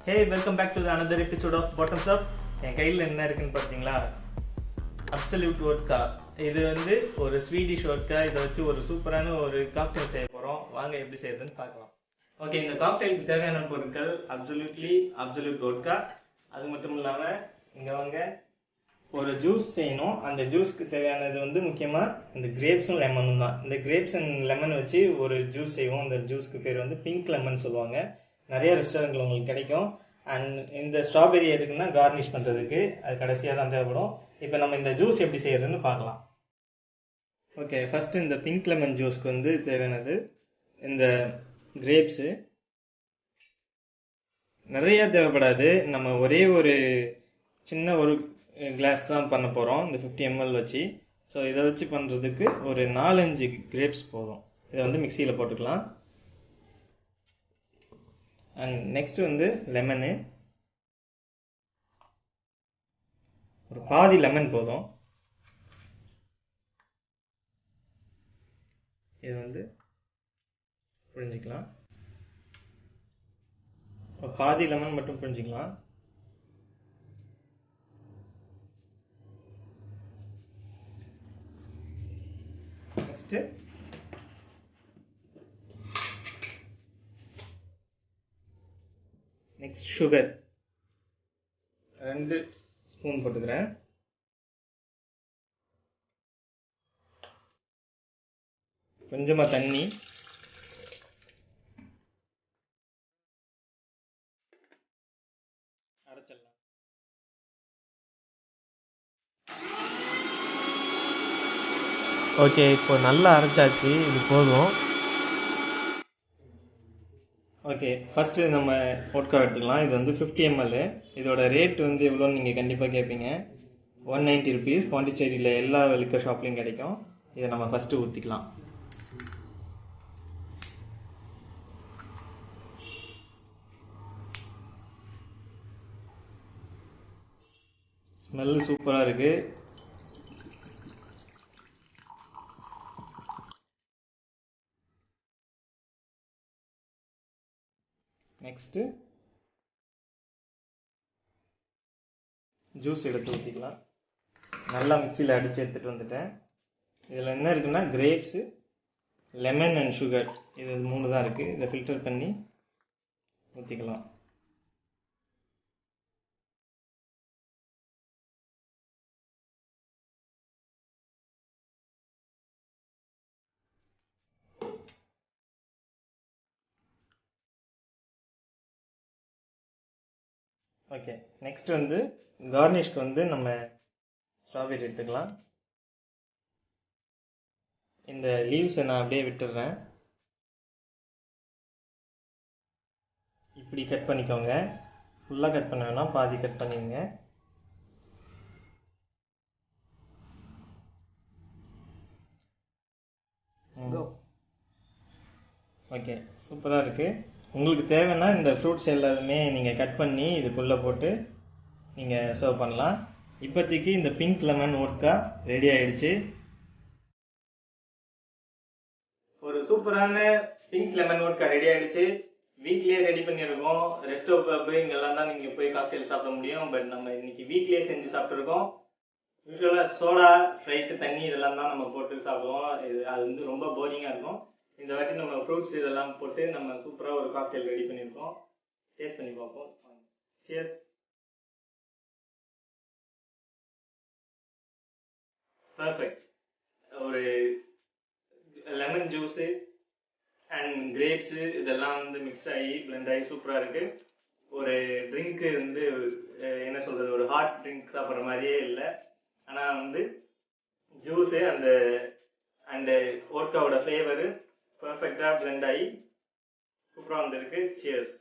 Hey welcome back to another episode of Bottoms Up. என் கையில் என்ன இருக்குன்னு பார்த்தீங்களா, அப்சல்யூட் வோட்கா. இது வந்து ஒரு ஸ்வீடிஷ் வோட்கா. இதை வச்சு ஒரு சூப்பரான ஒரு காக்டெயில் செய்ய போகிறோம். வாங்க எப்படி செய்யறதுன்னு பார்க்கலாம். ஓகே, இந்த காக்டெயிலுக்கு தேவையான பொருட்கள் அப்சல்யூட் வோட்கா. அது மட்டும் இல்லாமல் இங்கே வாங்க ஒரு ஜூஸ் செய்யணும். அந்த ஜூஸ்க்கு தேவையானது வந்து முக்கியமாக இந்த கிரேப்ஸும் லெமனும் தான். இந்த கிரேப்ஸ் அண்ட் லெமன் வச்சு ஒரு ஜூஸ் செய்வோம். அந்த ஜூஸ்க்கு பேர் வந்து பிங்க் லெமன் சொல்லுவாங்க. நிறைய ரெஸ்டாரண்ட்ல உங்களுக்கு கிடைக்கும். அண்ட் இந்த ஸ்ட்ராபெரி எதுக்குன்னா கார்னிஷ் பண்ணுறதுக்கு, அது கடைசியாக தான் தேவைப்படும். இப்போ நம்ம இந்த ஜூஸ் எப்படி செய்யறதுன்னு பார்க்கலாம். ஓகே, ஃபர்ஸ்ட் இந்த பிங்க் லெமன் ஜூஸ்க்கு வந்து தேவையானது இந்த கிரேப்ஸு. நிறைய தேவைப்படாது, நம்ம ஒரே ஒரு சின்ன ஒரு கிளாஸ் தான் பண்ண போகிறோம் இந்த 50 ml வச்சு. ஸோ இதை வச்சு பண்ணுறதுக்கு ஒரு 4-5 கிரேப்ஸ் போதும். இதை வந்து மிக்சியில் போட்டுக்கலாம். அண்ட் நெக்ஸ்ட் வந்து லெமனு, ஒரு பாதி லெமன் போதும். இது வந்து புரிஞ்சிக்கலாம், ஒரு பாதி லெமன் மட்டும் புரிஞ்சிக்கலாம். நெக்ஸ்ட் சுகர் 2 ஸ்பூன் போட்டுக்கிறேன். கொஞ்சமா தண்ணி, அரைச்சிடலாம். ஓகே, இப்போ நல்லா அரைச்சாச்சு, இது போதும். ஓகே, ஃபஸ்ட்டு நம்ம வோட்கா எடுத்துக்கலாம். இது வந்து 50 ml. இதோட ரேட் வந்து எவ்வளோன்னு நீங்கள் கண்டிப்பாக கேட்பீங்க. 190 rupees. பாண்டிச்சேரியில் எல்லா லிக்கர் ஷாப்லேயும் கிடைக்கும். இதை நம்ம ஃபஸ்ட்டு ஊற்றிக்கலாம். ஸ்மெல்லு சூப்பராக இருக்குது. நெக்ஸ்ட்டு ஜூஸ் எடுத்து ஊற்றிக்கலாம். நல்லா மிக்சியில் அடித்து எடுத்துகிட்டு வந்துட்டேன். இதில் என்ன இருக்குன்னா கிரேப்ஸு, லெமன் அண்ட் சுகர், இது 3 தான் இருக்குது. இதை ஃபில்டர் பண்ணி ஊற்றிக்கலாம். ஓகே, நெக்ஸ்ட் வந்து கார்னிஷ்க்கு வந்து நம்ம ஸ்ட்ராபெரி எடுத்துக்கலாம். இந்த லீவ்ஸை நான் அப்படியே விட்டுடுறேன். இப்படி கட் பண்ணிக்கோங்க. ஃபுல்லாக கட் பண்ண வேணாம், பாதி கட் பண்ணிடுங்க. ஓகே, சூப்பராக இருக்குது. உங்களுக்கு தேவைன்னா இந்த ஃப்ரூட்ஸ் எல்லாமே நீங்கள் கட் பண்ணி இதுக்குள்ளே போட்டு நீங்கள் சர்வ் பண்ணலாம். இப்போதைக்கு இந்த பிங்க் லெமன் வோட்கா ரெடி ஆகிடுச்சு. ஒரு சூப்பரான பிங்க் லெமன் வோட்கா ரெடி ஆகிடுச்சு. வீட்லேயே ரெடி பண்ணியிருக்கோம். ரெஸ்டோ பப் இங்கெல்லாம் தான் நீங்கள் போய் காக்டெயில் சாப்பிட முடியும். பட் நம்ம இன்னைக்கு வீட்லேயே செஞ்சு சாப்பிட்ருக்கோம். யூஸ்வலாக சோடா, ஸ்ப்ரைட்டு, தண்ணி இதெல்லாம் தான் நம்ம போட்டு சாப்பிடுவோம். அது வந்து ரொம்ப போரிங்காக இருக்கும். இந்த வாட்டி நம்ம ஃப்ரூட்ஸ் இதெல்லாம் போட்டு நம்ம சூப்பராக ஒரு காக்டெயில் ரெடி பண்ணியிருக்கோம். டேஸ்ட் பண்ணி பார்ப்போம். சியர்ஸ். பர்ஃபெக்ட். ஒரு லெமன் ஜூஸு அண்ட் கிரேப்ஸு இதெல்லாம் வந்து மிக்ஸ் ஆகி பிளெண்ட் ஆகி சூப்பராக இருக்குது. ஒரு ட்ரிங்க்கு வந்து என்ன சொல்கிறது, ஒரு ஹாட் ட்ரிங்க் சாப்பிட்ற மாதிரியே இல்லை. ஆனால் வந்து ஜூஸு அண்டு வோட்காவோட ஃப்ளேவரு பர்ஃபெக்டாக பிளெண்ட் ஆகி சூப்பராக வந்திருக்கு. சியர்ஸ்.